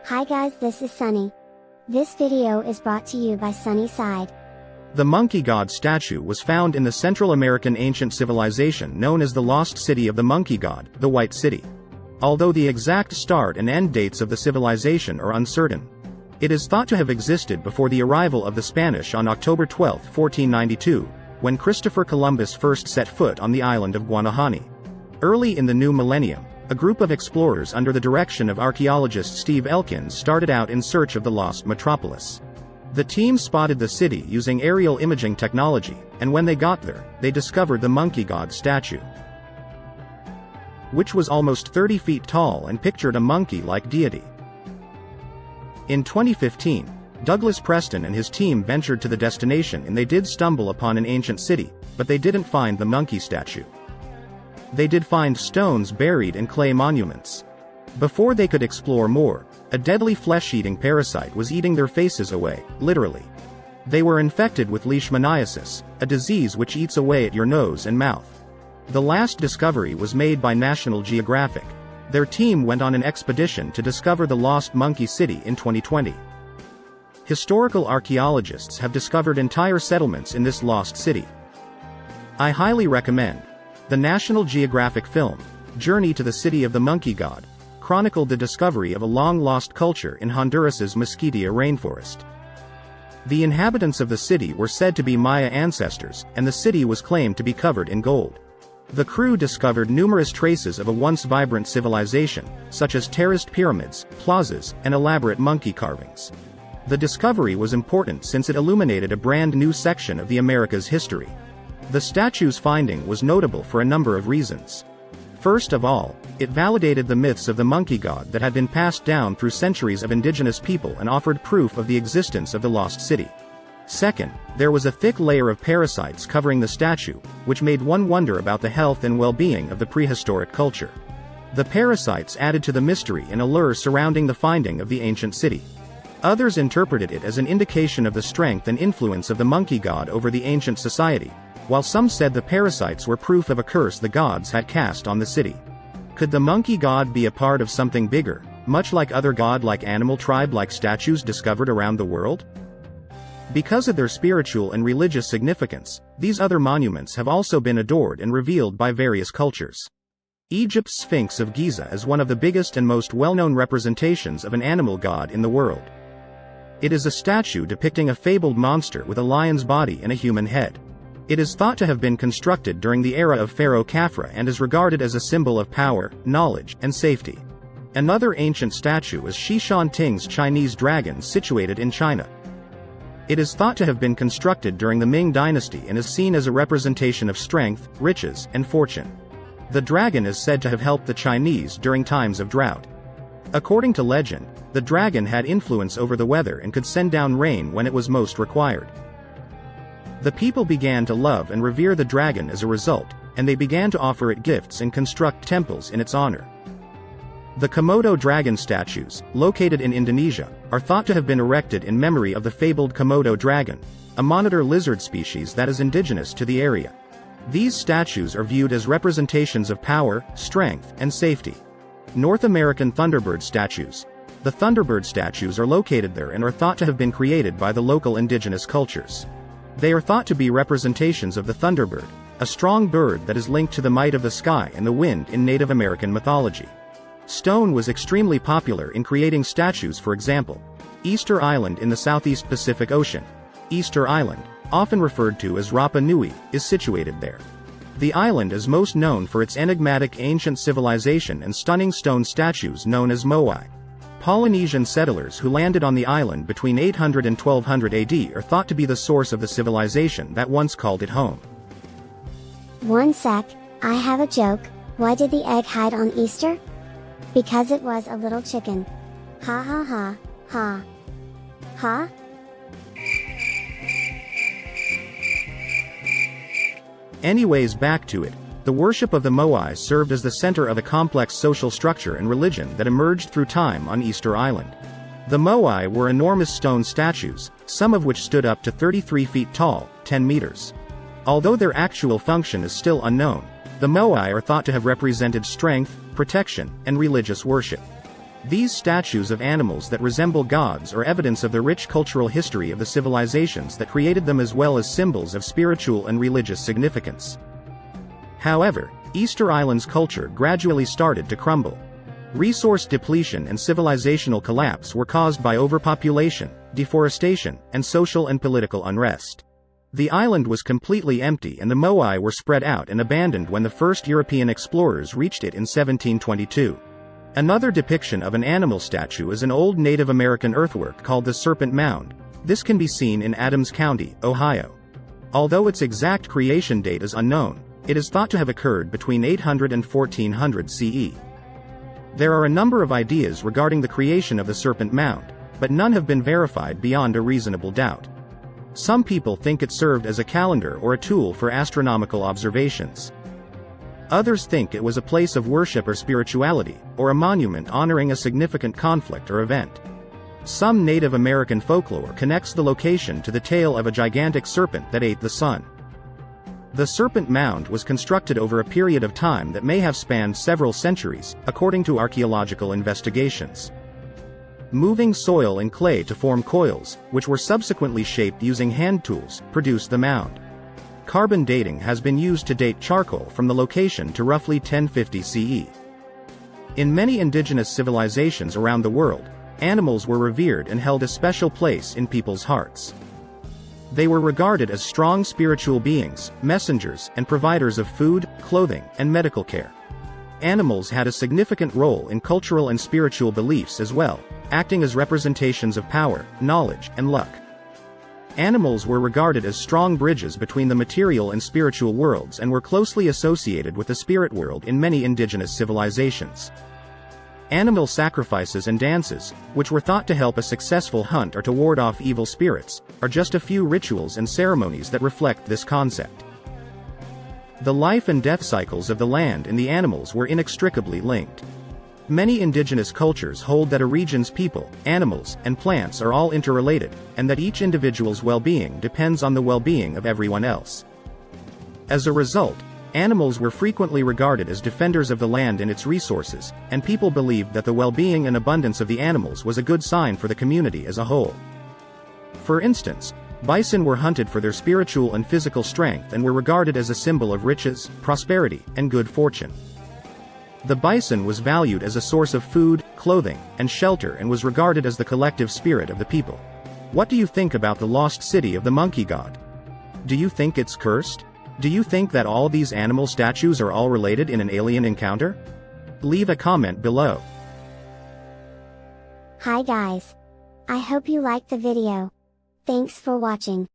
Hi guys, this is Sunny. This video is brought to you by Sunnyside. The monkey god statue was found in the Central American ancient civilization known as the Lost City of the Monkey God, the White City. Although the exact start and end dates of the civilization are uncertain, it is thought to have existed before the arrival of the Spanish on October 12, 1492, when Christopher Columbus first set foot on the island of Guanahani. Early in the new millennium, a group of explorers under the direction of archaeologist Steve Elkins started out in search of the lost metropolis. The team spotted the city using aerial imaging technology, and when they got there, they discovered the monkey god statue, which was almost 30 feet tall and pictured a monkey-like deity. In 2015, Douglas Preston and his team ventured to the destination and they did stumble upon an ancient city, but they didn't find the monkey statue. They did find stones buried in clay monuments. Before they could explore more, a deadly flesh-eating parasite was eating their faces away, literally. They were infected with leishmaniasis, a disease which eats away at your nose and mouth. The last discovery was made by National Geographic. Their team went on an expedition to discover the lost monkey city in 2020. Historical archaeologists have discovered entire settlements in this lost city. I highly recommend. The National Geographic film, Journey to the City of the Monkey God, chronicled the discovery of a long-lost culture in Honduras's Mesquitía rainforest. The inhabitants of the city were said to be Maya ancestors, and the city was claimed to be covered in gold. The crew discovered numerous traces of a once vibrant civilization, such as terraced pyramids, plazas, and elaborate monkey carvings. The discovery was important since it illuminated a brand new section of the Americas' history. The statue's finding was notable for a number of reasons. First of all, it validated the myths of the monkey god that had been passed down through centuries of indigenous people and offered proof of the existence of the lost city. Second, there was a thick layer of parasites covering the statue, which made one wonder about the health and well-being of the prehistoric culture. The parasites added to the mystery and allure surrounding the finding of the ancient city. Others interpreted it as an indication of the strength and influence of the monkey god over the ancient society, while some said the parasites were proof of a curse the gods had cast on the city. Could the monkey god be a part of something bigger, much like other god-like animal tribe-like statues discovered around the world? Because of their spiritual and religious significance, these other monuments have also been adored and revealed by various cultures. Egypt's Sphinx of Giza is one of the biggest and most well-known representations of an animal god in the world. It is a statue depicting a fabled monster with a lion's body and a human head. It is thought to have been constructed during the era of Pharaoh Khafra and is regarded as a symbol of power, knowledge, and safety. Another ancient statue is Xishanting's Chinese dragon situated in China. It is thought to have been constructed during the Ming dynasty and is seen as a representation of strength, riches, and fortune. The dragon is said to have helped the Chinese during times of drought. According to legend, the dragon had influence over the weather and could send down rain when it was most required. The people began to love and revere the dragon as a result, and they began to offer it gifts and construct temples in its honor. The Komodo dragon statues, located in Indonesia, are thought to have been erected in memory of the fabled Komodo dragon, a monitor lizard species that is indigenous to the area. These statues are viewed as representations of power, strength, and safety. North American Thunderbird statues. The Thunderbird statues are located there and are thought to have been created by the local indigenous cultures. They are thought to be representations of the thunderbird, a strong bird that is linked to the might of the sky and the wind in Native American mythology. Stone was extremely popular in creating statues. For example, Easter Island in the Southeast Pacific Ocean. Easter Island, often referred to as Rapa Nui, is situated there. The island is most known for its enigmatic ancient civilization and stunning stone statues known as moai. Polynesian settlers who landed on the island between 800 and 1200 AD are thought to be the source of the civilization that once called it home. One sec, I have a joke. Why did the egg hide on Easter? Because it was a little chicken. Ha ha ha, ha. Ha? Anyways, back to it. The worship of the moai served as the center of a complex social structure and religion that emerged through time on Easter Island. The moai were enormous stone statues, some of which stood up to 33 feet tall, 10 meters. Although their actual function is still unknown, the moai are thought to have represented strength, protection, and religious worship. These statues of animals that resemble gods are evidence of the rich cultural history of the civilizations that created them, as well as symbols of spiritual and religious significance. However, Easter Island's culture gradually started to crumble. Resource depletion and civilizational collapse were caused by overpopulation, deforestation, and social and political unrest. The island was completely empty and the Moai were spread out and abandoned when the first European explorers reached it in 1722. Another depiction of an animal statue is an old Native American earthwork called the Serpent Mound. This can be seen in Adams County, Ohio. Although its exact creation date is unknown, it is thought to have occurred between 800 and 1400 CE. There are a number of ideas regarding the creation of the Serpent Mound, but none have been verified beyond a reasonable doubt. Some people think it served as a calendar or a tool for astronomical observations. Others think it was a place of worship or spirituality, or a monument honoring a significant conflict or event. Some Native American folklore connects the location to the tale of a gigantic serpent that ate the sun. The Serpent Mound was constructed over a period of time that may have spanned several centuries, according to archaeological investigations. Moving soil and clay to form coils, which were subsequently shaped using hand tools, produced the mound. Carbon dating has been used to date charcoal from the location to roughly 1050 CE. In many indigenous civilizations around the world, animals were revered and held a special place in people's hearts. They were regarded as strong spiritual beings, messengers, and providers of food, clothing, and medical care. Animals had a significant role in cultural and spiritual beliefs as well, acting as representations of power, knowledge, and luck. Animals were regarded as strong bridges between the material and spiritual worlds and were closely associated with the spirit world in many indigenous civilizations. Animal sacrifices and dances, which were thought to help a successful hunt or to ward off evil spirits, are just a few rituals and ceremonies that reflect this concept. The life and death cycles of the land and the animals were inextricably linked. Many indigenous cultures hold that a region's people, animals, and plants are all interrelated, and that each individual's well-being depends on the well-being of everyone else. As a result, animals were frequently regarded as defenders of the land and its resources, and people believed that the well-being and abundance of the animals was a good sign for the community as a whole. For instance, bison were hunted for their spiritual and physical strength and were regarded as a symbol of riches, prosperity, and good fortune. The bison was valued as a source of food, clothing, and shelter and was regarded as the collective spirit of the people. What do you think about the lost city of the monkey god? Do you think it's cursed? Do you think that all these animal statues are all related in an alien encounter? Leave a comment below. Hi guys. I hope you liked the video. Thanks for watching.